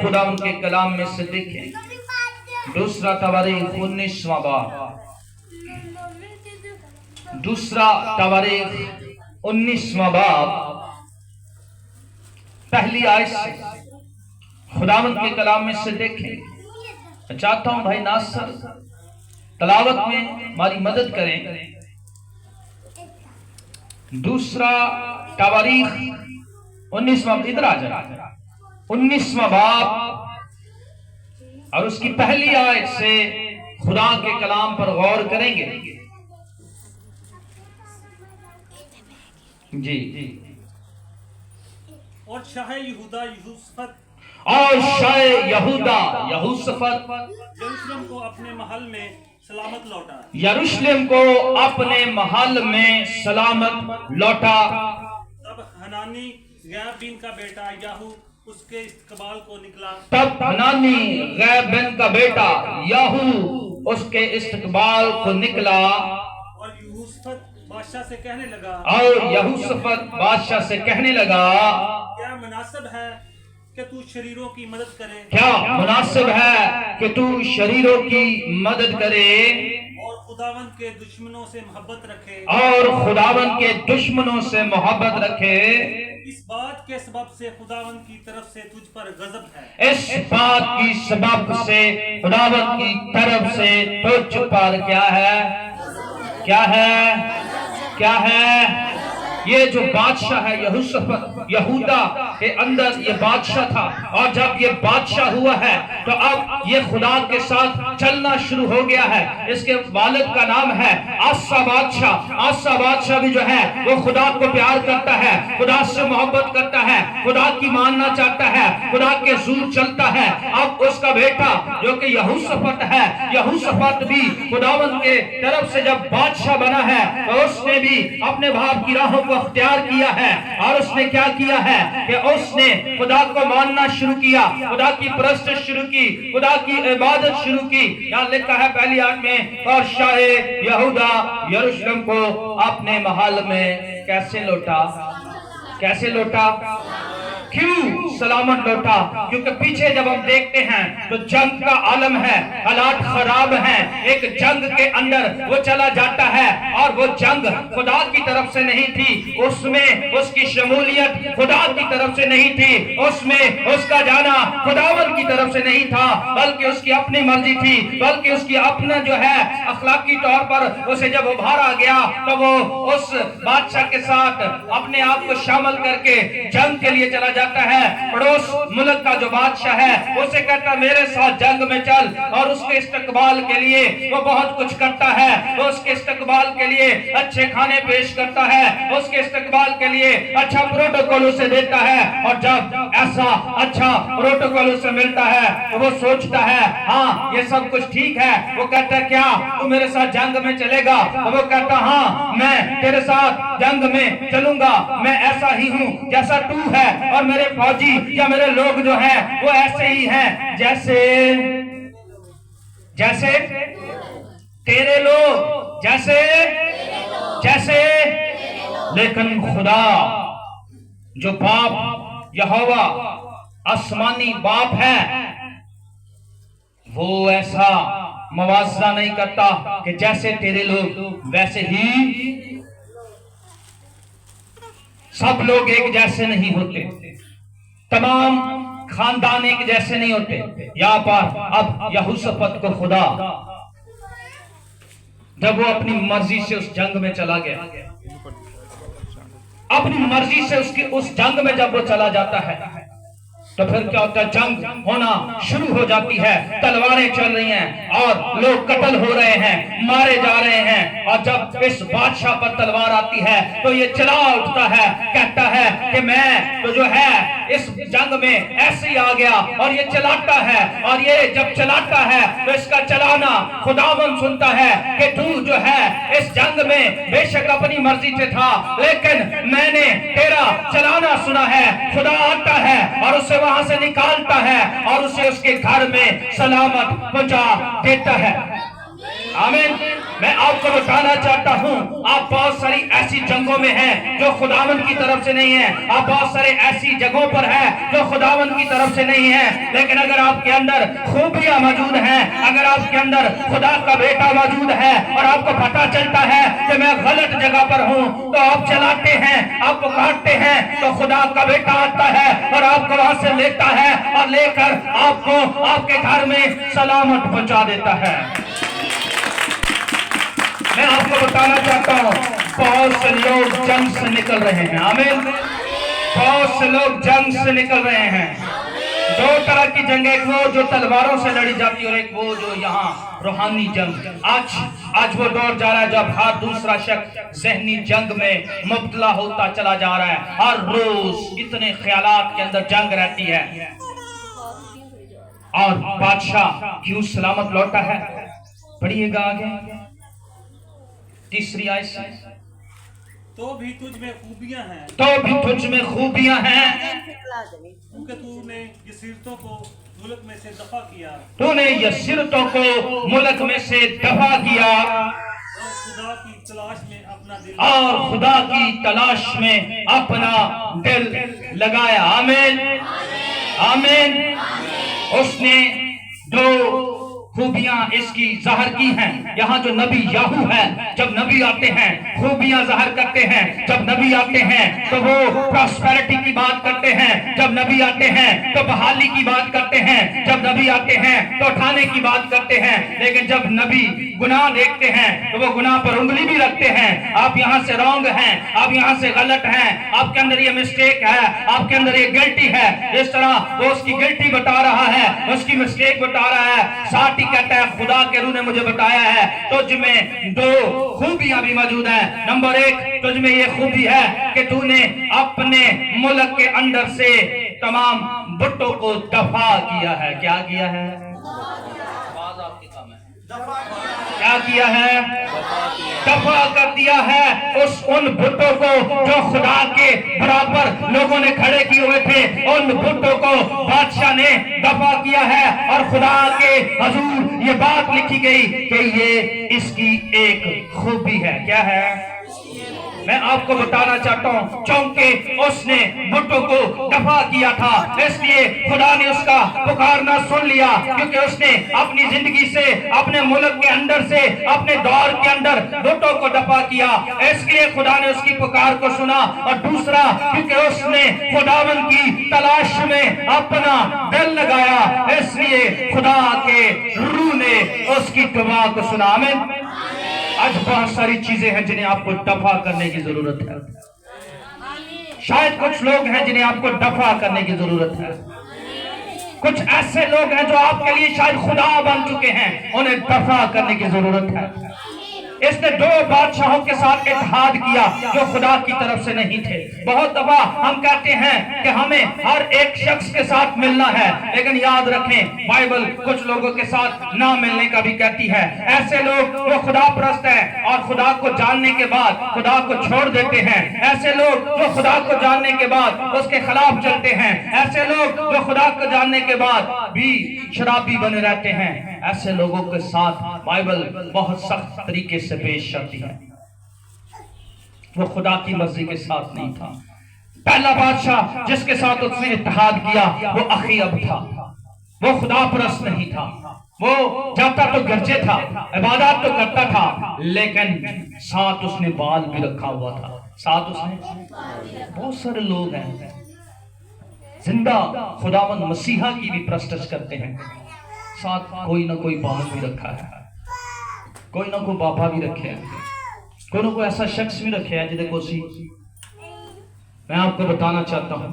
خدا ان کے کلام میں سے دیکھیں، دوسرا تواریخ 19واں باب، دوسرا تواریخ 19واں باب پہلی آیت سے خداوند کے کلام میں سے دیکھیں۔ میں چاہتا ہوں بھائی ناصر تلاوت میں ہماری مدد کریں۔ دوسرا تواریخ 19واں، ادھر آ جائے، 19واں باب اور اس کی پہلی آیت سے خدا کے کلام پر غور کریں گے۔ جی اور شاہ یہودا یہوشافت یروشلم کو اپنے محل میں سلامت لوٹا، یروشلم کو اپنے محل میں سلامت لوٹا۔ تب حنانی غیب بن کا بیٹا یاہو اس کے استقبال کو نکلا، تب حنانی غیب بن کا بیٹا یاہو اس کے استقبال کو نکلا، اور یہوشافت بادشاہ سے کہنے لگا، کیا مناسب ہے کہ تو شریروں کی مدد کرے، کیا مناسب ہے کہ تو شریروں کی مدد کرے اور خداوند کے دشمنوں سے محبت رکھے، اس بات کے سبب سے خداوند کی طرف سے تجھ پر غضب ہے، اس بات کی سبب سے خداوند کی طرف سے تجھ پر کیا ہے؟ یہ جو بادشاہ ہے یہوشافت، یہودا کے اندر یہ بادشاہ تھا، اور جب یہ بادشاہ ہوا ہے تو اب یہ خدا کے ساتھ چلنا شروع ہو گیا ہے۔ اس کے والد کا نام ہے آسا بادشاہ۔ آسا بادشاہ بھی جو ہے وہ خدا کو پیار کرتا ہے، خدا سے محبت کرتا ہے، خدا کی ماننا چاہتا ہے، خدا کے حضور چلتا ہے۔ اب اس کا بیٹا جو کہ یہوشافت ہے، یہوشافت بھی خداوند کے طرف سے جب بادشاہ بنا ہے تو اس نے بھی اپنے باپ کی راہوں کو اختیار کیا ہے، اور اس نے کیا کیا ہے کہ اس نے خدا کو ماننا شروع کیا، خدا کی پرستش شروع کی، خدا کی عبادت شروع کی۔ یہاں لکھا ہے پہلی آیت میں، اور شاہ یہودا یروشلم کو اپنے محل میں کیسے لوٹا؟ کیوں سلامت لوٹا؟ کیونکہ پیچھے جب ہم دیکھتے ہیں تو جنگ کا عالم ہے، حالات خراب ہیں، ایک جنگ کے اندر وہ چلا جاتا ہے، اور وہ جنگ خدا کی طرف سے نہیں تھی، اس میں اس کی شمولیت خدا کی طرف سے نہیں تھی، اس میں اس کا جانا خداوند کی طرف سے نہیں تھا، بلکہ اس کی اپنی مرضی تھی، بلکہ اس کی اپنا جو ہے اخلاقی طور پر اسے جب ابھارا گیا تو وہ اس بادشاہ کے ساتھ اپنے آپ کو شامل کر کے جنگ کے لیے چلا جاتا ہے۔ پڑوس ملک کا جو بادشاہ ہے اسے کہتا میرے ساتھ جنگ میں چل، اور اس کے استقبال کے لیے وہ بہت کچھ کرتا ہے، وہ اس کے استقبال کے لیے اچھے کھانے پیش کرتا ہے، اس کے استقبال کے لیے اچھا پروٹوکول اسے دیتا ہے، اور جب ایسا اچھا پروٹوکول اسے ملتا ہے تو وہ سوچتا ہے ہاں یہ سب کچھ ٹھیک ہے۔ وہ کہتا ہے کیا تو میرے ساتھ جنگ میں چلے گا؟ تو وہ کہتا ہاں میں تیرے ساتھ جنگ میں چلوں گا، میں ایسا ہی ہوں جیسا تو ہے، اور میرے فوجی یا میرے لوگ جو ہیں وہ ایسے ہی ہیں جیسے تیرے لوگ، جیسے لیکن خدا جو باپ یہوہ آسمانی باپ ہے وہ ایسا موازنہ نہیں کرتا کہ جیسے تیرے لوگ ویسے ہی سب لوگ ایک جیسے نہیں ہوتے، تمام خاندان ایک جیسے نہیں ہوتے۔ یہاں پر اب یہوشافت کو خدا جب وہ اپنی مرضی سے اس جنگ میں چلا گیا، اپنی مرضی سے اس جنگ میں جب وہ چلا جاتا ہے تو پھر کیا ہوتا ہے؟ جنگ ہونا شروع ہو جاتی ہے، تلواریں چل رہی ہیں اور لوگ قتل ہو رہے ہیں، مارے جا رہے ہیں، اور جب اس بادشاہ پر تلوار آتی ہے تو یہ چلا اٹھتا ہے، کہتا ہے کہ میں تو جو ہے اس جنگ میں ایسے ہی آ گیا، اور یہ چلاتا ہے، اور یہ جب چلاتا ہے تو اس کا چلانا خداوند سنتا ہے کہ تو جو ہے اس جنگ میں بے شک اپنی مرضی سے تھا، لیکن میں نے تیرا چلانا سنا ہے۔ خدا آتا ہے اور اسے وہاں سے نکالتا ہے اور اسے اس کے گھر میں سلامت پہنچا دیتا ہے۔ آمین۔ मैं आपको बताना चाहता हूँ, आप बहुत सारी ऐसी जंगों में हैं जो खुदावंद की तरफ से नहीं है। आप बहुत सारे ऐसी जगहों पर हैं जो खुदावंद की तरफ से नहीं है। लेकिन अगर आपके अंदर खूबियां मौजूद हैं, अगर आपके अंदर खुदा का बेटा मौजूद है और आपको पता चलता है कि मैं गलत जगह पर हूँ, तो आप चलाते हैं, आप पुकारते हैं, तो खुदा का बेटा आता है और आपको वहां से लेता है और लेकर आपको आपके घर में सलामत पहुंचा देता है। मैं आपको बताना चाहता हूँ, बहुत से लोग जंग से निकल रहे हैं। आमीन। बहुत से लोग जंग से निकल रहे हैं। दो तरह की जंग, एक वो जो तलवारों से लड़ी जाती है और एक वो जो यहाँ रूहानी जंग। आज वो दौर जा रहा है जब हर दूसरा शख्स ज़हनी जंग में मुब्तला होता चला जा रहा है। हर रोज इतने ख्यालात के अंदर जंग रहती है। और बादशाह क्यों सलामत लौटा है? पढ़िएगा आगे तीसरी आयत से। तो भी तुझ में खूबियां हैं, तो भी तुझ में खूबियां हैं, क्योंकि तूने यसीरतों को मुल्क में से दफा किया, तूने यसीरतों को मुल्क में से दफा किया और खुदा की तलाश में अपना दिल और खुदा की तलाश में अपना दिल लगाया। आमीन, आमीन। उसने दो खूबियां इसकी जाहिर की हैं। यहाँ जो नबी याहू है, जब नबी आते हैं खूबियां जाहिर करते हैं। जब नबी आते हैं तो वो प्रॉस्पेरिटी की बात करते हैं। जब नबी आते हैं तो बहाली की बात करते हैं। जब नबी आते हैं तो उठाने की बात करते हैं। लेकिन जब नबी गुनाह देखते हैं तो वो गुनाह पर उंगली भी रखते हैं। आप यहाँ से रॉन्ग हैं, आप यहाँ से गलत हैं, आपके अंदर ये मिस्टेक है, आपके अंदर ये गिल्टी है। इस तरह वो उसकी गिल्टी बता रहा है, उसकी मिस्टेक बता रहा है। साथ कहता है खुदा के रूह ने मुझे बताया है तुझ में दो खूबियां भी मौजूद हैं। नंबर एक, तुझ में ये खूबी है कि तूने अपने मुल्क के अंदर से तमाम बुतों को दफा किया है। क्या किया है? क्या किया है? दफा कर दिया है उन बुतों को जो खुदा के बराबर लोगों ने खड़े किए हुए थे। उन बुतों को बादशाह ने दफा किया है और खुदा के हजूर ये बात लिखी गई कि ये इसकी एक खूबी है। क्या है? मैं आपको बताना चाहता हूँ, चूंकि उसने बुतों को दफा किया था इसलिए खुदा ने उसका पुकारना सुन लिया, क्योंकि उसने अपनी जिंदगी से, अपने मुल्क के अंदर से, अपने दौर के अंदर बुतों को दफा किया, इसलिए खुदा ने उसकी पुकार को सुना। और दूसरा, क्योंकि उसने खुदावंद की तलाश में अपना दिल लगाया, इसलिए खुदा के रूह ने उसकी दुआ को सुना। आमीन। आज बहुत सारी चीजें हैं जिन्हें आपको दफा करने की जरूरत है। शायद कुछ लोग हैं जिन्हें आपको दफा करने की जरूरत है। कुछ ऐसे लोग हैं जो आपके लिए शायद खुदा बन चुके हैं, उन्हें दफा करने की जरूरत है। इसने दो बादशाहों के साथ इत्तेहाद किया जो खुदा की तरफ से नहीं थे। बहुत दफा हम कहते हैं कि हमें हर एक शख्स के साथ मिलना है, लेकिन याद रखें बाइबल कुछ लोगों के साथ ना मिलने का भी कहती है। ऐसे लोग जो खुदा परस्त है और खुदा को जानने के बाद खुदा को छोड़ देते हैं। ऐसे लोग जो खुदा को जानने के बाद उसके खिलाफ चलते हैं। ऐसे लोग जो खुदा को जानने के बाद भी शराबी बने रहते हैं। ऐसे लोगों के साथ बाइबल बहुत सख्त तरीके से पेश आती है। वो खुदा की मर्जी के साथ नहीं था। पहला बादशाह जिसके साथ उसने इत्तेहाद किया वो अखीअब था। वो खुदा परस्त नहीं था। वो जाता तो गिरजे था, इबादत तो करता था, लेकिन साथ उसने बाल भी रखा हुआ था। साथ उसने, बहुत सारे लोग हैं जिंदा खुदावंद मसीहा की भी प्रस्तुत करते हैं, साथ कोई ना कोई बाल भी रखा है, कोई ना कोई बाबा भी रखे हैं, कोई ना कोई ऐसा शख्स भी रखे है जिसे कोसी। मैं आपको बताना चाहता हूं,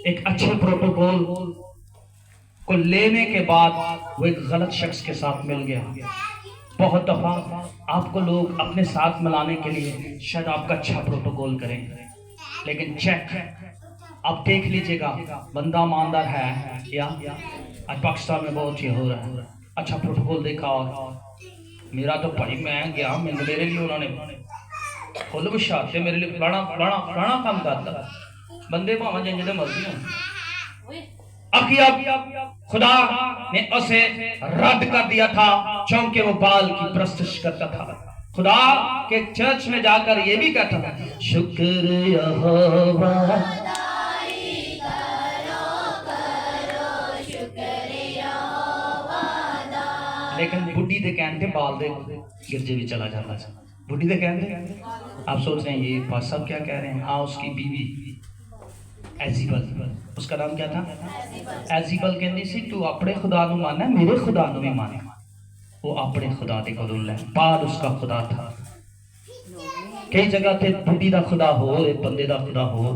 एक अच्छे प्रोटोकॉल को लेने के बाद वो एक गलत शख्स के साथ मिल गया। बहुत दफा आपको लोग अपने साथ मिलाने के लिए शायद आपका अच्छा प्रोटोकॉल करें, लेकिन चेक आप देख लीजिएगा बंदा ईमानदार है या आज पाकिस्तान में बहुत ये हो रहा है। अच्छा प्रोटोकॉल देखा और मेरा तो भाई मैं गया, मेरे लिए उन्होंने फुल विश्वास मेरे लिए फलाना काम करता। बंदे भाव जिंदे मर्जी हो। अखीअब खुदा ने उसे रद्द कर दिया था क्योंकि वो बाल की प्रस्तुत करता था। खुदा के चर्च में जाकर ये भी कहता था, शुक्र यहोवा, लेकिन बुढ़ी दे कहते बाल दे गिरजे भी चला जाता था। बुढ़ी दे कहते, आप सोच रहे हैं ये बात सब क्या कह रहे हैं। हाँ, उसकी बीवी एजीबल, उसका नाम क्या था, एजीबल कहती सी तू अपने खुदा नू मानना, मेरे खुदा नू भी माने। वो अपने खुदा दे कोल ले, बाल उसका खुदा था। कई जगह ते बुढ़ी दा खुदा हो, बंदे दा खुदा हो।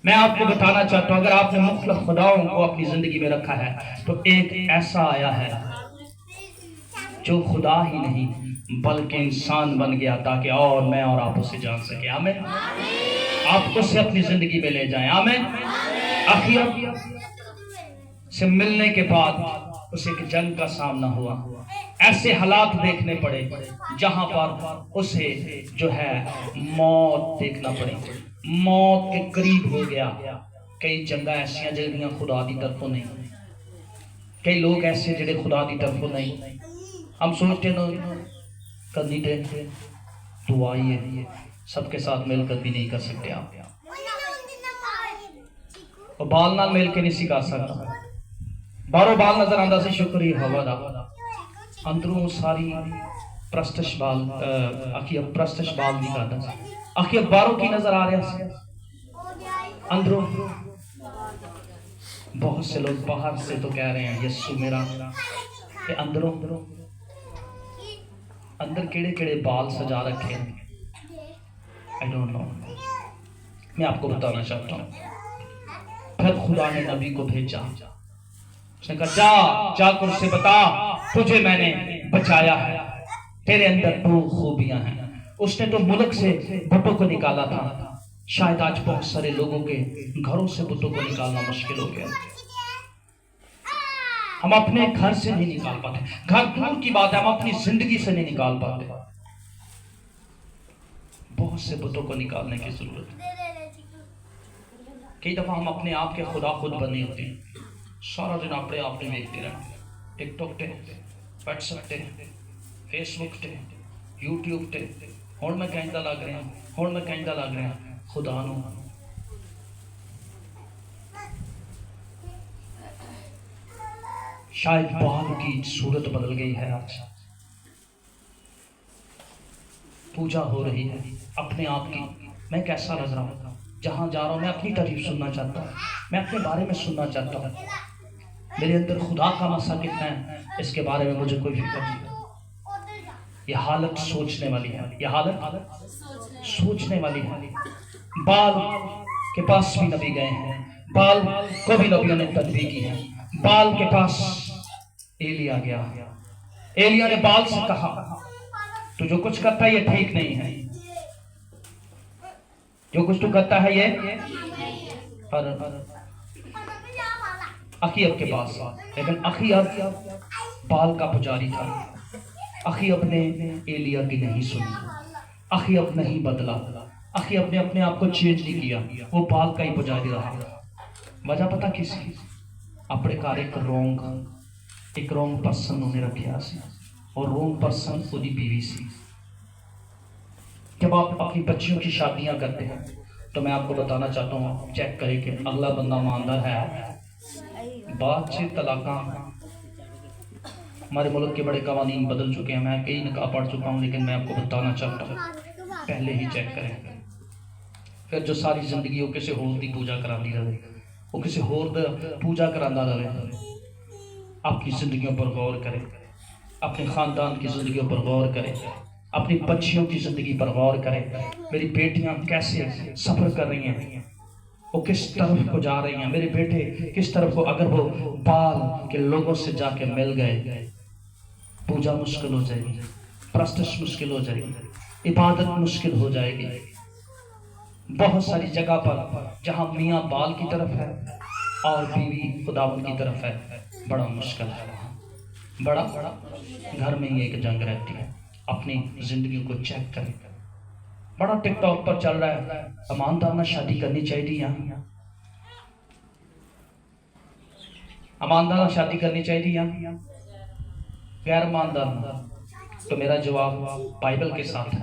मैं आपको बताना चाहता हूं, अगर आपने मुख्तलिफ खुदाओं को अपनी जिंदगी में रखा है तो एक ऐसा आया है जो खुदा ही नहीं बल्कि इंसान बन गया ताकि और मैं और आप उसे जान सके। आमीन। आप उसे अपनी जिंदगी में ले जाएं। आमीन। आखिर से मिलने के बाद उसे एक जंग का सामना हुआ, ऐसे हालात देखने पड़े जहां पर उसे जो है मौत देखना पड़ी, मौत के करीब हो गया। कई जंगा ऐसियां जिहड़ियां खुदा दी तरफों नहीं, कई लोग ऐसे जिहड़े खुदा दी तरफों नहीं। हम सोचते हैं करनी थे दुआ ही है, सबके साथ मिलकर भी नहीं कर सकते आप, और बाल नाल मिल के नहीं सिखा सकता। बारों बाल नजर आंदा सी शुक्र ही हवा दा, अंदरों सारी प्रस्तश बाल आखिर प्रस्तश बाल नहीं करता सी। आखिर बारों की नजर आ रहा सी, अंदरों बहुत से लोग बाहर से तो कह रहे हैं यस्सु मेरा, के अंदरों अंदर केड़े केड़े बाल सजा रखे हैं, आई डोंट नो। मैं आपको बताना चाहता हूँ। फिर खुदा ने नबी को भेजा, उसने कहा जा जाकर उससे बता तुझे मैंने बचाया है, तेरे अंदर दो खूबियां हैं। उसने तो मुल्क से बुतों को निकाला था, शायद आज बहुत सारे लोगों के घरों से बुतों को निकालना मुश्किल हो गया। हम अपने घर से नहीं निकाल पाते, घर दूर की बात है, हम अपनी जिंदगी से नहीं निकाल पाते। बहुत से बुतों को निकालने की जरूरत है। कई दफा हम अपने आप के खुदा खुद बने होते हैं, सारा दिन अपने आप में देखते रहना, टिकटॉक ते, व्हाट्सएप ते, फेसबुक ते, यूट्यूब ते, हुण मैं कहंदा लग रहा, हुण मैं कहंदा लग रहा खुदा नूं। शायद बाल की सूरत बदल गई है, आज पूजा हो रही है अपने आप की। मैं कैसा लग रहा हूँ, जहाँ जा रहा हूँ मैं अपनी तारीफ सुनना चाहता हूँ, मैं अपने बारे में सुनना चाहता हूँ। मेरे अंदर खुदा का मसा कितना है इसके बारे में मुझे कोई फिक्र नहीं। ये हालत सोचने वाली है, ये हालत सोचने वाली है। बाल के पास भी नबी गए हैं, बाल को भी नबियों ने तदबीर की है। बाल के पास एलिया गया, एलिया ने बाल से कहा तू जो कुछ करता है ये ठीक नहीं है, जो कुछ तू करता है ये। पर अखीब के पास, लेकिन अखीब बाल का पुजारी था। अखीब ने एलिया की नहीं सुनी, अखीब नहीं बदला, अखीब ने अपने आप को चेंज नहीं किया, वो बाल का ही पुजारी रहा। वजह पता किसी, अपने घर एक रोंग पर्सन उन्हें रखा सी, और रोंग पर्सन उसकी बीवी सी। जब आप अपनी बच्चियों की शादियां करते हैं तो मैं आपको बताना चाहता हूँ, चेक करें कि अगला बंदा ईमानदार है। बाद से तलाका, हमारे मुल्क के बड़े कवानीन बदल चुके हैं, मैं कई निकाह पढ़ चुका हूँ, लेकिन मैं आपको बताना चाहता हूँ पहले ही चेक करें। फिर जो सारी जिंदगी वो किसी होर की पूजा कराती रहे, वो किसी होर पूजा कराता रहे। अपनी जिंदगियों पर गौर करें, अपने खानदान की जिंदगियों पर गौर करें, अपनी बच्चियों की जिंदगी पर गौर करें। मेरी बेटियां कैसे सफर कर रही हैं, वो किस तरफ को जा रही हैं, मेरे बेटे किस तरफ को। अगर वो बाल के लोगों से जाके मिल गए, पूजा मुश्किल हो जाएगी, प्रस्तुत मुश्किल हो जाएगी, इबादत मुश्किल हो जाएगी। बहुत सारी जगह पर जहां मियाँ बाल की तरफ है और बीवी खुदावंद की तरफ है, बड़ा मुश्किल है। वहाँ बड़ा घर में ही एक जंग रहती है। अपनी जिंदगी को चेक करें। बड़ा टिकटॉक पर चल रहा है, ईमानदार ना शादी करनी चाहिए, ईमानदार शादी करनी चाहिए, गैर ईमानदार تو میرا جواب بائبل کے ساتھ ہے،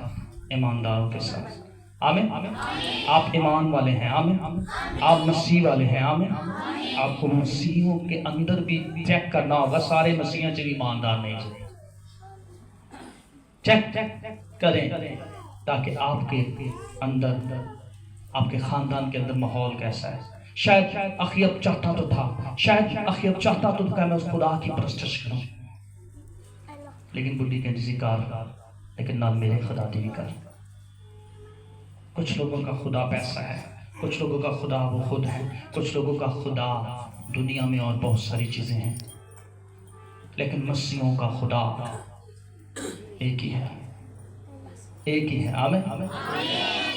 ایمانداروں کے ساتھ۔ آمین۔ آپ ایمان والے ہیں، آمین۔ آپ مسیح والے ہیں، آمین۔ آپ کو مسیحوں کے اندر بھی چیک کرنا ہوگا، سارے مسیحوں سے ایماندار نہیں ہیں، چیک کریں تاکہ آپ کے اندر، آپ کے خاندان کے اندر ماحول کیسا ہے۔ شاید اخیب چاہتا تو تھا، شاید اخیب چاہتا تو تھا میں اس خدا کی پرستش کروں، لیکن بڈی کہتی سی کار لیکن نال میرے خدا دی بھی کر۔ کچھ لوگوں کا خدا پیسہ ہے، کچھ لوگوں کا خدا وہ خود ہے، کچھ لوگوں کا خدا دنیا میں اور بہت ساری چیزیں ہیں، لیکن مسیحوں کا خدا ایک ہی ہے، ایک ہی ہے۔ آمین۔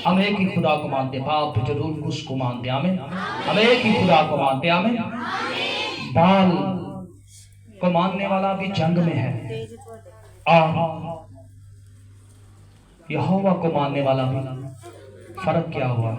ہم ایک ہی خدا کو مانتے، باپ ضرور اس کو مانتے، آمین۔ ہم ایک ہی خدا کو مانتے، آمین۔ بال کو ماننے والا بھی جنگ میں ہے، اور یہوہ کو ماننے والا بھی۔ فرق کیا ہوا؟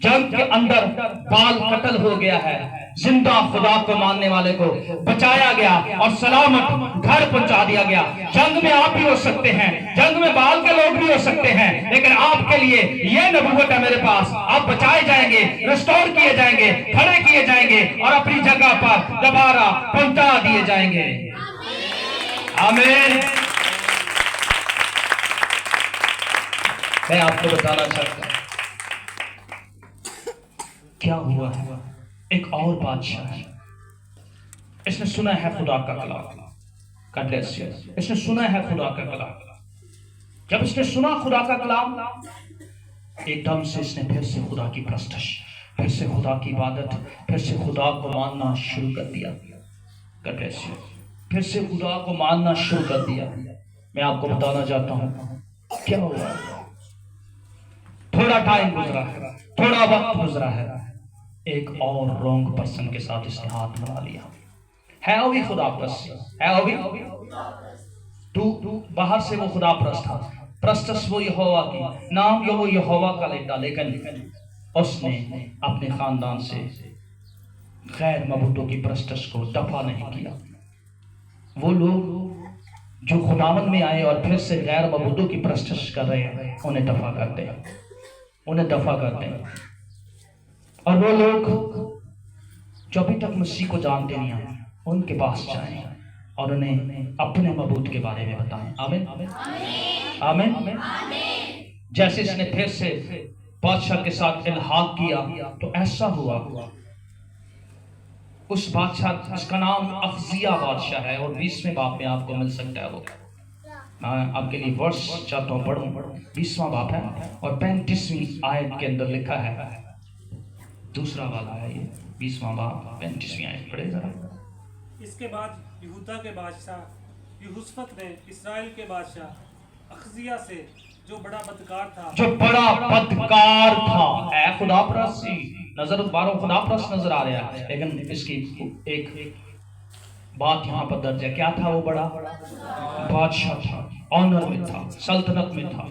جنگ کے اندر بال قتل ہو گیا ہے، زندہ خدا کو ماننے والے کو بچایا گیا اور سلامت گھر پہنچا دیا گیا۔ جنگ میں آپ بھی ہو سکتے ہیں، جنگ میں بال کے لوگ بھی ہو سکتے ہیں، لیکن آپ کے لیے یہ نبوت ہے میرے پاس، آپ بچائے جائیں گے، ریسٹور کیے جائیں گے، کھڑے کیے جائیں گے اور اپنی جگہ پر دوبارہ پہنچا دیے جائیں گے۔ آمین۔ میں آپ کو بتانا چاہتا ہوں کیا ہوا ہے۔ ایک اور بادشاہ ہے، اس نے سنا ہے خدا کا کلام، اس نے سنا ہے خدا کا کلام۔ جب اس نے سنا خدا کا کلام، ایک دم سے اس نے پھر سے خدا کی پرستش، پھر سے خدا کی عبادت، پھر سے خدا کو ماننا شروع کر دیا، پھر سے خدا کو ماننا شروع کر دیا۔ میں آپ کو بتانا چاہتا ہوں کیا ہوا۔ تھوڑا ٹائم گزرا ہے، تھوڑا وقت گزرا ہے، ایک اور رونگ پرسن کے ساتھ اس نے ہاتھ ملا لیا۔ ہے وہ بھی خدا پرست، ہے وہ بھی تو باہر سے وہ خدا پرست تھا، پرستش وہ یہوہ کی، نام وہ یہوہ کا لیتا، لیکن اس نے اپنے خاندان سے غیر معبودوں کی پرستش کو دفع نہیں کیا۔ وہ لوگ جو خداوند میں آئے اور پھر سے غیر معبودوں کی پرستش کر رہے ہیں، انہیں دفع کرتے ہیں، انہیں دفع کرتے ہیں۔ اور وہ لوگ جو ابھی تک مسیح کو جانتے نہیں ہیں، ان کے پاس جائیں اور انہیں اپنے معبود کے بارے میں بتائیں۔ آمین آمین۔ جیسے اس نے پھر سے بادشاہ کے ساتھ الحاق کیا تو ایسا ہوا، اس بادشاہ، اس کا نام اخزیہ بادشاہ ہے، اور 20ویں باب میں آپ کو مل سکتا ہے۔ وہ میں آپ کے لیے ورس چاہتا ہوں پڑھوں، 20واں باب ہے اور 35ویں آیت کے اندر لکھا ہے، دوسرا والا ہے یہ 20واں باب 35ویں آیت پڑھے ذرا۔ اس کے بعد یہودا کے بادشاہ یہوشفت نے اسرائیل کے بادشاہ اخزیہ سے، جو بڑا بدکار تھا، اے خدا پرستی نظر باروں خدا پرست نظر آ رہا ہے، لیکن اس کی ایک بات یہاں پر درج ہے۔ کیا تھا وہ؟ بڑا بادشاہ تھا، آنر میں تھا، سلطنت میں تھا،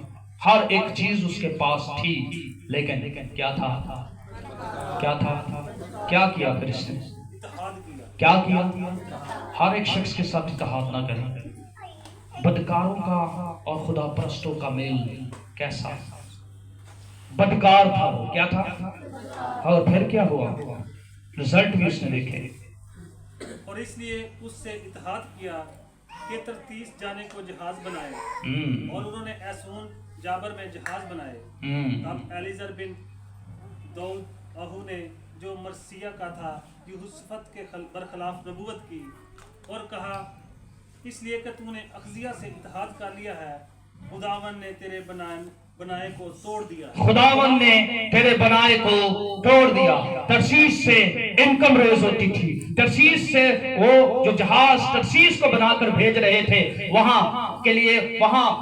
ہر ایک چیز اس کے پاس تھی، لیکن کیا تھا؟ کیا کیا پھر اس نے؟ کیا کیا؟ ہر ایک شخص کے ساتھ اتحاد نہ کریں۔ بدکاروں کا اور خدا پرستوں کا میل کیسا؟ بدکار تھا وہ، کیا تھا؟ اور پھر کیا ہوا؟ رزلٹ بھی اس نے دیکھے، اور اس لیے اس سے اتحاد کیا کہ ترتیس جانے کو جہاز بنائے، اور انہوں نے ایسون جابر میں جہاز بنائے۔ تب ایلیزر بن داؤد اہو نے، جو مرسیہ کا تھا، یہوشفت کے برخلاف نبوت کی اور کہا، اس لیے کہ تو نے اخزیہ سے اتحاد کر لیا ہے، خداوند نے تیرے بنائے کو توڑ دیا۔ خداوند نے تیرے بنائے کو توڑ دیا۔ ترسیس سے انکم ریز ہوتی تھی، ترسیس سے وہ جو جہاز ترسیس کو بنا کر بھیج رہے تھے، وہاں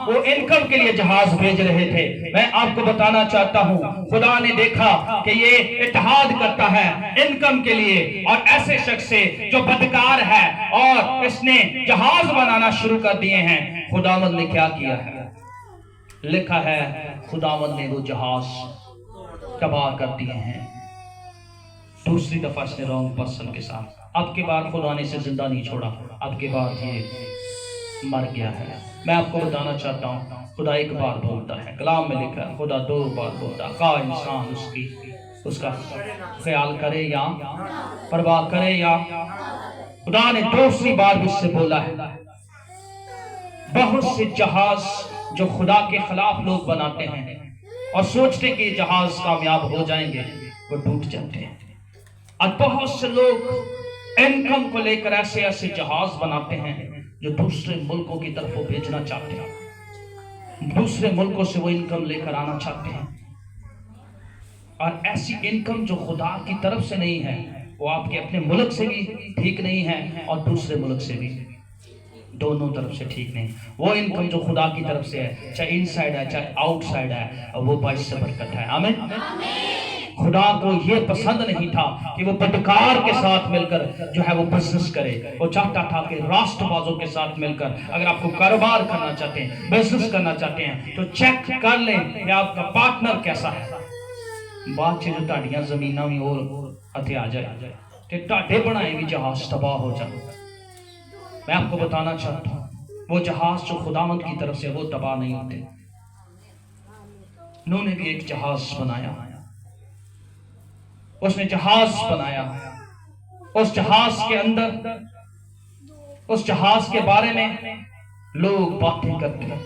وہ انکم کے لیے جہاز بھیج رہے تھے۔ میں آپ کو بتانا چاہتا ہوں، خدا نے دیکھا کہ یہ اتحاد کرتا ہے انکم کے لیے، اور ایسے شخص سے جو بدکار ہے اور اس نے جہاز بنانا شروع کر دیے ہیں، خداوند نے کیا کیا ہے؟ لکھا ہے خداوند نے وہ جہاز تباہ کر دیے ہیں۔ دوسری دفعہ اس نے رونگ پرسن کے ساتھ، اب کے بعد خدا نے اسے زندہ نہیں چھوڑا، اب کے بعد یہ मर गया है। मैं आपको बताना चाहता हूँ खुदा एक बार बोलता है, कलाम में लिखा है खुदा 2 बार बोलता है। खा इंसान उसका ख्याल करे या परवाह करे या, खुदा ने दूसरी बार भी उससे बोला है। बहुत से जहाज जो खुदा के खिलाफ लोग बनाते हैं और सोचते कि जहाज कामयाब हो जाएंगे, वो टूट जाते हैं। और बहुत से लोग इनकम को लेकर ऐसे ऐसे जहाज बनाते हैं जो दूसरे मुल्कों की तरफ वो भेजना चाहते हैं, दूसरे मुल्कों से वो इनकम लेकर आना चाहते हैं। और ऐसी इनकम जो खुदा की तरफ से नहीं है, वो आपके अपने मुल्क से भी ठीक नहीं है और दूसरे मुल्क से भी, दोनों तरफ से ठीक नहीं। वो इनकम जो खुदा की तरफ से है, चाहे इनसाइड है चाहे आउटसाइड है, वो बाइस से बरकत है। आमीन। खुदा को ये पसंद नहीं था कि वो बदकार के साथ मिलकर जो है वो बिजनेस करे। वो चाहता था कि राष्ट्रवादों के साथ मिलकर, अगर आपको कारोबार करना चाहते हैं, बिजनेस करना चाहते हैं, तो चेक कर लें कि आपका पार्टनर कैसा है। बाद च जो ताड़ियां जमीनां भी और हथे आ जाए ते टाटे बनाए भी जहाज तबाह हो जाए। मैं आपको बताना चाहता हूँ वो जहाज जो खुदावंद की तरफ से, वो तबाह नहीं होते। नूह ने भी एक जहाज बनाया, उसने जहाज बनाया। उस जहाज के अंदर, उस जहाज के बारे में लोग बातें करते हैं,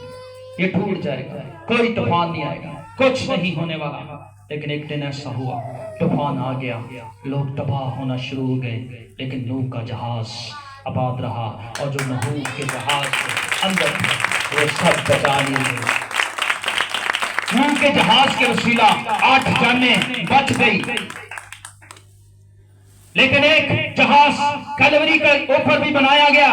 ये टूट जाएगा, कोई तूफान नहीं आएगा, कुछ नहीं होने वाला। लेकिन एक दिन ऐसा हुआ, तूफान आ गया, लोग तबाह होना शुरू हो गए। लेकिन नूह का जहाज आबाद रहा, और जो नूह के जहाज के अंदर थे वो सब बचा लिए। नूह के जहाज के वसीला 8 जानें बच गई। लेकिन एक जहाज कलवरी के ऊपर भी बनाया गया,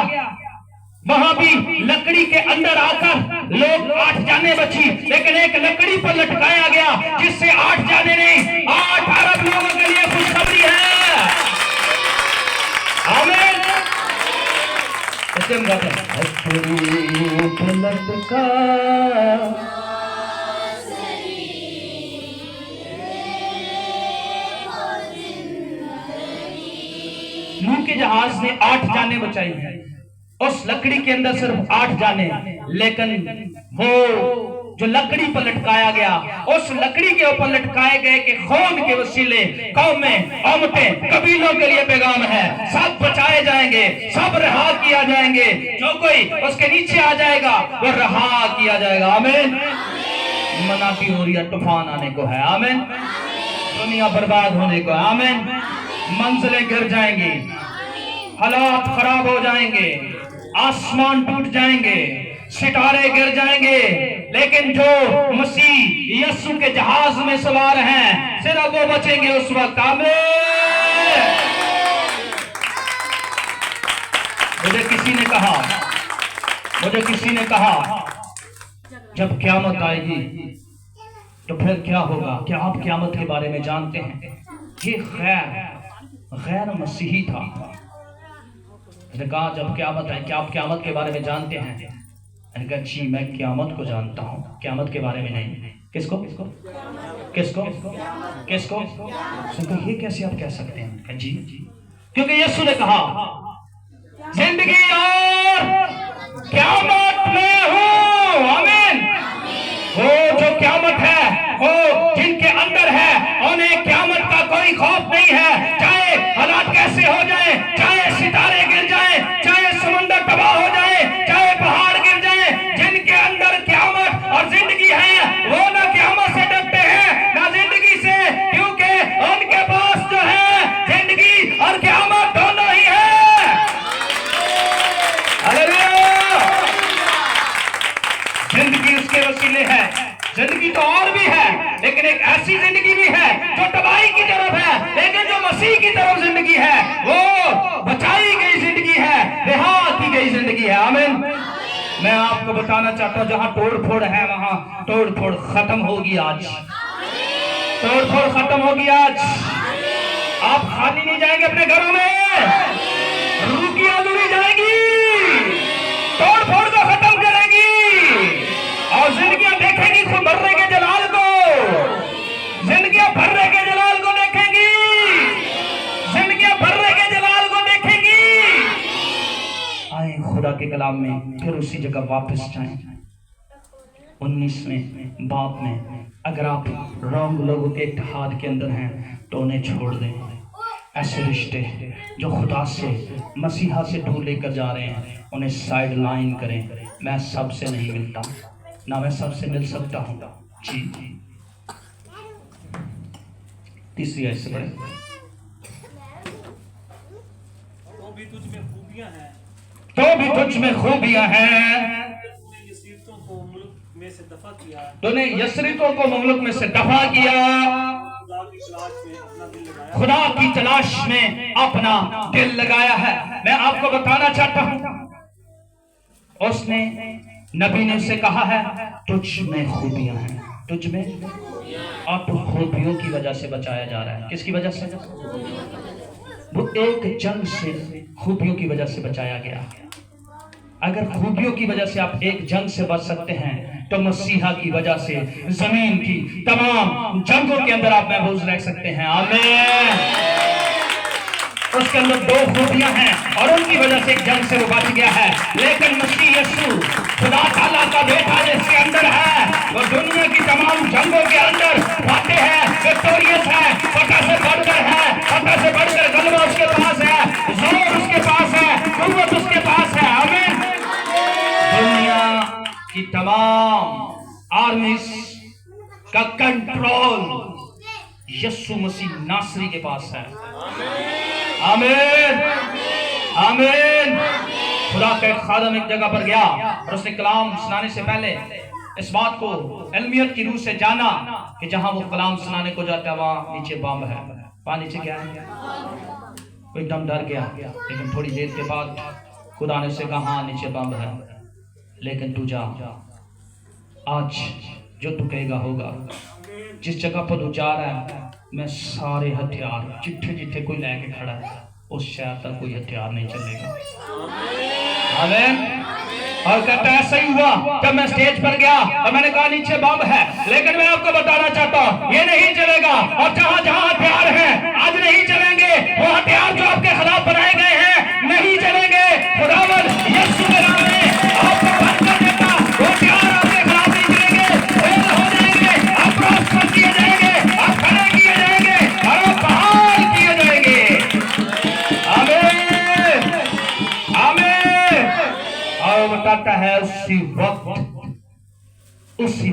वहां भी लकड़ी के अंदर आकर लोग 8 जानें बची। लेकिन एक लकड़ी पर लटकाया गया जिससे 8 जानें नहीं, 8 अरब लोगों के लिए खुशखबरी है। आमीन। नूह के जहाज ने 8 जानें बचाई है, उस लकड़ी के अंदर सिर्फ 8 जानें। लेकिन वो जो लकड़ी पर लटकाया गया, उस लकड़ी के ऊपर लटकाए गए कि खून के वसीले कौमें, उम्मतें, कबीलों के लिए पैगाम है, सब बचाए जाएंगे, सब रहा किया जाएंगे। जो कोई उसके नीचे आ जाएगा वो रहा किया जाएगा। आमीन। मनाती हो रही है, तूफान आने को है। आमीन। दुनिया बर्बाद होने को। आमीन। मंजिलें गिर जाएंगी, हालात खराब हो जाएंगे, आसमान टूट जाएंगे, सितारे गिर जाएंगे। लेकिन जो मसीह यीशु के जहाज में सवार हैं, सिर्फ वो बचेंगे उस वक्त। आमीन। मुझे किसी ने कहा जब क़यामत आएगी तो फिर क्या होगा? क्या आप क़यामत के बारे में जानते हैं? ये गैर मसीही था। मैंने कहा जब क़यामत है, क्या आप क़यामत के बारे में जानते हैं? मैंने कहा जी मैं क़यामत को जानता हूँ, क़यामत के बारे में नहीं। किसको? ये कैसे आप कह सकते हैं? जी क्योंकि यीशु ने कहा जिंदगी और क़यामत में हूँ। आमीन। वो जो क़यामत है, वो जिनके अंदर है, उन्हें क़यामत का कोई खौफ नहीं है। चाहे हालात कैसे हो जाए, चाहे सितारे गिर जाए, चाहे समुद्र तबाह हो जाए, चाहे पहाड़ गिर जाए, जिनके अंदर क़यामत और जिंदगी है, वो ना क़यामत से डरते हैं ना जिंदगी से, क्योंकि उनके पास जो है जिंदगी और क़यामत दोनों ही है। जिंदगी उसके वसीले है, जिंदगी तो और भी है, लेकिन एक ऐसी जिंदगी भी है जो तबाही की तरफ है, लेकिन जो मसीह की तरफ जिंदगी है वो बचाई गई जिंदगी है, रिहा की गई जिंदगी है। आमीन। मैं आपको बताना चाहता हूँ जहां तोड़ फोड़ है वहां तोड़ फोड़ खत्म होगी आज। तोड़ फोड़ खत्म होगी आज। आप खाली नहीं जाएंगे अपने घरों में, रुकियां लुड़ी जाएगी, तोड़ फोड़ को खत्म करेगी और जिंदगियां देखेंगी खुद भर्रे के जलाल को, जिंदगियां भर्रे के जलाल को देखेंगी, जिंदगियां भर्रे के जलाल को देखेंगी। आए خدا کے کلام میں پھر اسی جگہ واپس جائیں 19ویں باب میں، اگر آپ رانگ لوگوں کے اتحاد کے اندر ہیں تو انہیں چھوڑ دیں. ایسے رشتے جو خدا سے مسیحا سے دور لے کر جا رہے ہیں انہیں سائیڈ لائن کریں. میں سب سے نہیں ملتا، نہ میں سب سے مل سکتا ہوں. جی تیسری آیت سے پڑھیں. تو بھی تجھ میں خوبیاں ہیں، تو بھی تجھ میں خوبیاں ہیں، تو نے یسریتوں کو ملک میں سے دفع کیا، تو نے یسریتوں کو مملک میں سے دفع کیا، خدا کی تلاش میں اپنا دل لگایا خدا کی تلاش میں اپنا دل لگایا ہے۔ ہے. میں آپ کو بتانا چاہتا ہوں، اس نے نبی نے اسے کہا ہے تجھ میں خوبیاں ہیں، تجھ میں، اور تو خوبیوں کی وجہ سے بچایا جا رہا ہے. کس کی وجہ سے؟ وہ ایک جنگ سے خوبیوں کی وجہ سے بچایا گیا. اگر خوبیوں کی وجہ سے آپ ایک جنگ سے بچ سکتے ہیں تو مسیحا کی وجہ سے زمین کی تمام جنگوں کے اندر آپ محفوظ رہ سکتے ہیں. آمین. اس کے اندر دو خوبیاں ہیں اور ان کی وجہ سے ایک جنگ سے وہ بچ گیا ہے. لیکن مسیح یسوع خدا تعالیٰ کا بیٹا جس کے اندر ہے وہ دنیا کی تمام جنگوں کے اندر فاتح ہے، وکٹوریس ہے، فتح سے بڑھ کر ہے، فتح سے بڑھ کر غلبہ اس کے پاس ہے، زور اس کے پاس ہے، قوت اس کے پاس ہے. آمین. دنیا کی تمام آرمیز کا کنٹرول یسوع مسیح ناصری کے پاس ہے. آمین آمین. خدا کا ایک خادم ایک جگہ پر گیا اور اس نے کلام سنانے سے پہلے اس بات کو علمیت کی روح سے جانا کہ جہاں وہ کلام سنانے کو جاتا ہے وہاں نیچے بم ہے. وہاں نیچے کیا ہے؟ وہ ایک دم ڈر گیا. لیکن تھوڑی دیر کے بعد خدا نے اسے کہا ہاں نیچے بم ہے، لیکن تو جا، آج جو تو کہے گا ہوگا. جس جگہ پر تو جا رہا ہے میں سارے ہتھیار جتھے جتھے کوئی لے کے کھڑا ہے اس شہر تک کوئی ہتھیار نہیں چلے گا. آمین. اور کہتا ہے ایسا ہی ہوا جب میں سٹیج پر گیا اور میں نے کہا نیچے بم ہے، لیکن میں آپ کو بتانا چاہتا ہوں یہ نہیں چلے گا. اور جہاں جہاں ہتھیار ہیں آج نہیں چلیں گے. وہ ہتھیار جو آپ کے خلاف بنائے گئے ہیں نہیں چلیں گے. خداوند یسوع کے نام میں آپ کو بند کر دیتا. وہ ہتھیار آپ کے خلاف نہیں چلیں گے، فیل ہو جائیں گے، آپ پروسپر کیے جائیں گے، آپ کھڑے کیے جائیں گے اور آپ بحال کیے جائیں گے. آمین آمین. اور وہ بتاتا ہے اسی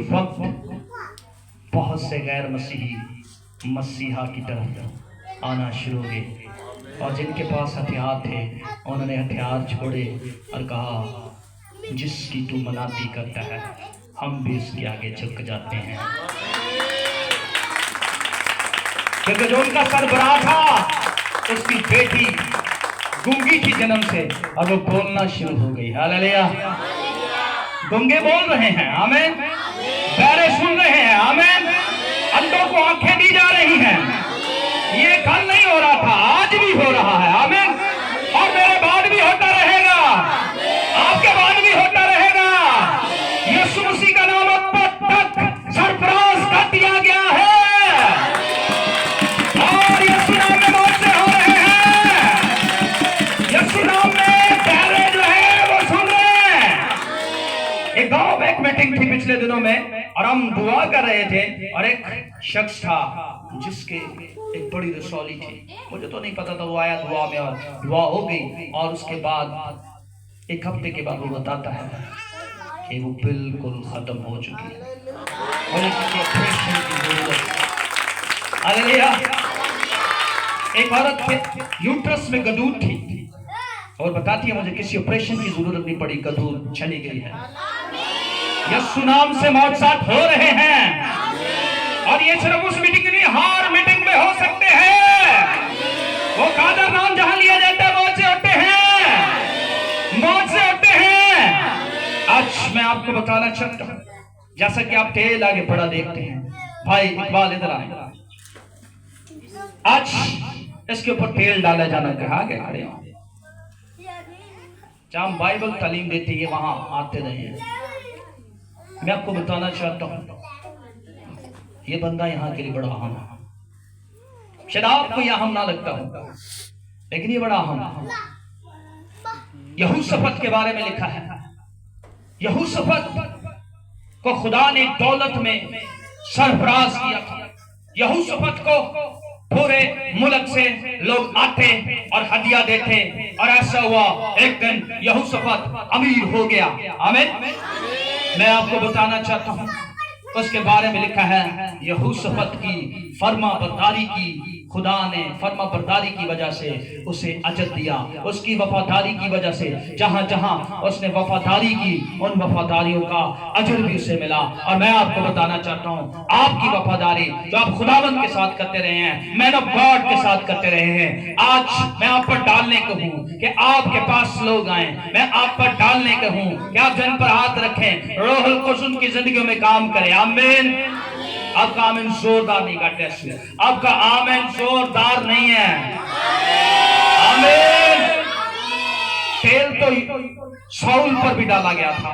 وقت بہت سے غیر مسیحی مسیحا کی طرف آنا شروع ہوئے اور جن کے پاس ہتھیار تھے انہوں نے ہتھیار چھوڑے اور کہا جس کی تو منادی کرتا ہے ہم بھی اس کے آگے جھک جاتے ہیں. کیونکہ جو ان کا سربراہ تھا اس کی بیٹی گونگی تھی جنم سے اور وہ بولنا شروع ہو گئی. ہاللیلویا. گونگے بول رہے ہیں. آمین. بہرے سن رہے ہیں. آمین. اندھوں کو آنکھیں دی جا رہی ہیں. یہ کل نہیں ہو رہا تھا، آج بھی ہو رہا ہے. آمین. اور میرے بعد بھی ہوتا رہے گا، آپ کے بعد بھی ہوتا رہے گا. یسوع مسیح کا نام اب تک سرفراز کر دیا گیا ہے اور یسوع نام میں موت سے ہو رہے ہیں. یسوع نام میں بہرے جو ہے وہ سن رہے ہیں. ایک گاؤں میں ایک میٹنگ تھی پچھلے دنوں میں اور ہم دعا کر رہے تھے اور ایک شخص تھا جس کے ایک بڑی رسولی تھی. مجھے تو نہیں پتا تھا، وہ آیا دعا میں اور دعا ہو گئی اور اس کے بعد ایک ہفتے کے بعد وہ بتاتا ہے کہ وہ بالکل ختم ہو چکی ہے اور کسی آپریشن کی ضرورت ہے. ہاللیلویا. ایک عورت کے یوٹرس میں گدود تھی اور بتاتی ہے مجھے کسی آپریشن کی ضرورت نہیں پڑی، گدود چلی گئی ہے. یسوع نام سے معجزات ہو رہے ہیں اور یہ صرف اس میٹنگ نہیں، ہر میٹنگ میں ہو سکتے ہیں. وہ قادر نام جہاں لیا جاتا ہے موت سے ہوتے ہیں، موت سے ہوتے ہیں. آج میں آپ کو بتانا چاہتا ہوں جیسا کہ آپ ٹیل آگے پڑھا دیکھتے ہیں. بھائی اقبال ادھر آئے. آج اس کے اوپر ٹیل ڈالا جانا کہا گیا کھڑے ہوں. جہاں ہم بائبل تعلیم دیتے ہیں وہاں آتے رہے ہیں. میں آپ کو بتانا چاہتا ہوں یہ بندہ یہاں کے لیے بڑا اہم ہے. شاید آپ کو یہ اہم نہ لگتا ہو لیکن یہ بڑا اہم ہے. यहोशफत के बारे में लिखा है, यहोशफत को खुदा ने दौलत में सरफराज किया था। यहोशफत को पूरे मुल्क से लोग आते और हदिया देते, और ऐसा हुआ एक दिन यहोशफत अमीर हो गया। आमीन। मैं आपको बताना चाहता हूं, उसके बारे में लिखा है, यहोशफत की फर्मा बरदारी की, खुदा ने फर्मा बरदारी की वजह से उसे अजर दिया। उसकी वफादारी की वजह से जहां जहां उसने वफादारी की, उन वफादारियों का अजर भी उसे मिला। और मैं आपको बताना चाहता हूं, आपकी वफादारी जो आप खुदावंद के साथ करते रहे हैं, मैन ऑफ गॉड के साथ करते रहे हैं, आज मैं आप पर डालने को हूं कि आपके पास लोग आए। मैं आप पर डालने को हूं कि आप जिन पर हाथ रखें, रूहुल कुद्स उनकी जिंदगियों में काम करे। आमीन। आपका आमीन जोरदार नहीं, गॉड ब्लेस यू। आपका आमीन जोरदार नहीं है। आमीन। तेल तो शाऊल पर भी डाला गया था,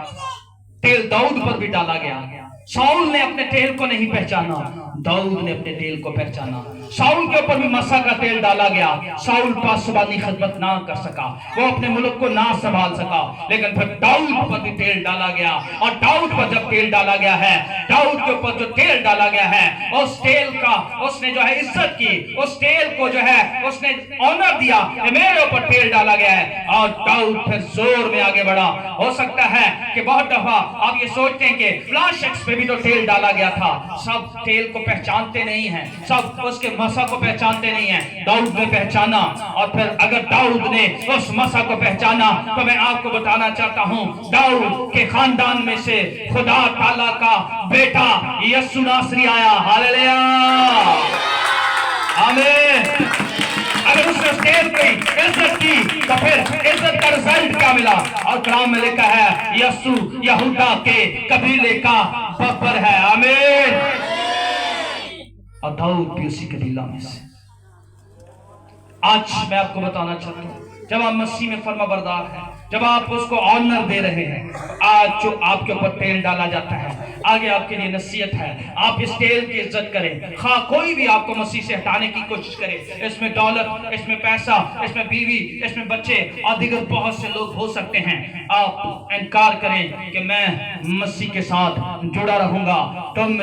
तेल दाऊद पर भी डाला गया। शाऊल ने अपने तेल को नहीं पहचाना, दाऊद ने अपने तेल को पहचाना। शाऊल के ऊपर भी मसा का तेल डाला गया। शाऊल पासबानी खिदमत ना कर सका, वो अपने मुल्क को ना संभाल सका, लेकिन फिर दाऊद पर भी तेल डाला गया। और दाऊद पर जब तेल डाला गया है, दाऊद के ऊपर जो तेल डाला गया है, उस तेल का उसने जो है इज्जत की, उस तेल को जो है उसने ऑनर दिया कि मेरे ऊपर तेल डाला गया है। और दाऊद फिर जोर में आगे बढ़ा। हो सकता है कि बहुत दफा आप ये सोचते हैं कि फलां शख्स पे भी तो तेल डाला गया था। सब तेल को पहचानते नहीं हैं, सब उसके मसा को पहचानते नहीं हैं। दाऊद ने पहचाना, और फिर अगर दाऊद ने उस मसा को पहचाना तो मैं आपको बताना चाहता हूं, दाऊद के खानदान में से खुदा ताला का बेटा यीशु नासरी आया। हालेलुया। आमीन। अगर उसने उस तेल की इज्जत की तो फिर इज्जत का रिजल्ट क्या मिला? और कलाम में लिखा है, यीशु यहूदा के कबीले का बब्बर है। आमीन। और दाऊद भी उसी कबीला में से। आज मैं आपको बताना चाहता हूं, जब आप मसीह में फर्मा बरदार हैं, जब आप उसको ऑनर दे रहे हैं, आज जो आपके ऊपर तेल डाला जाता है, आगे आपके लिए नसीहत है, आप इस तेल की इज्जत करें। खा कोई भी आपको मसीह से हटाने की कोशिश करे, इसमें दौलत, इसमें पैसा, इसमें बीवी, इसमें बच्चे और दीगर बहुत से लोग हो सकते हैं, आप इनकार करें कि मैं मसीह के साथ जुड़ा रहूंगा, तुम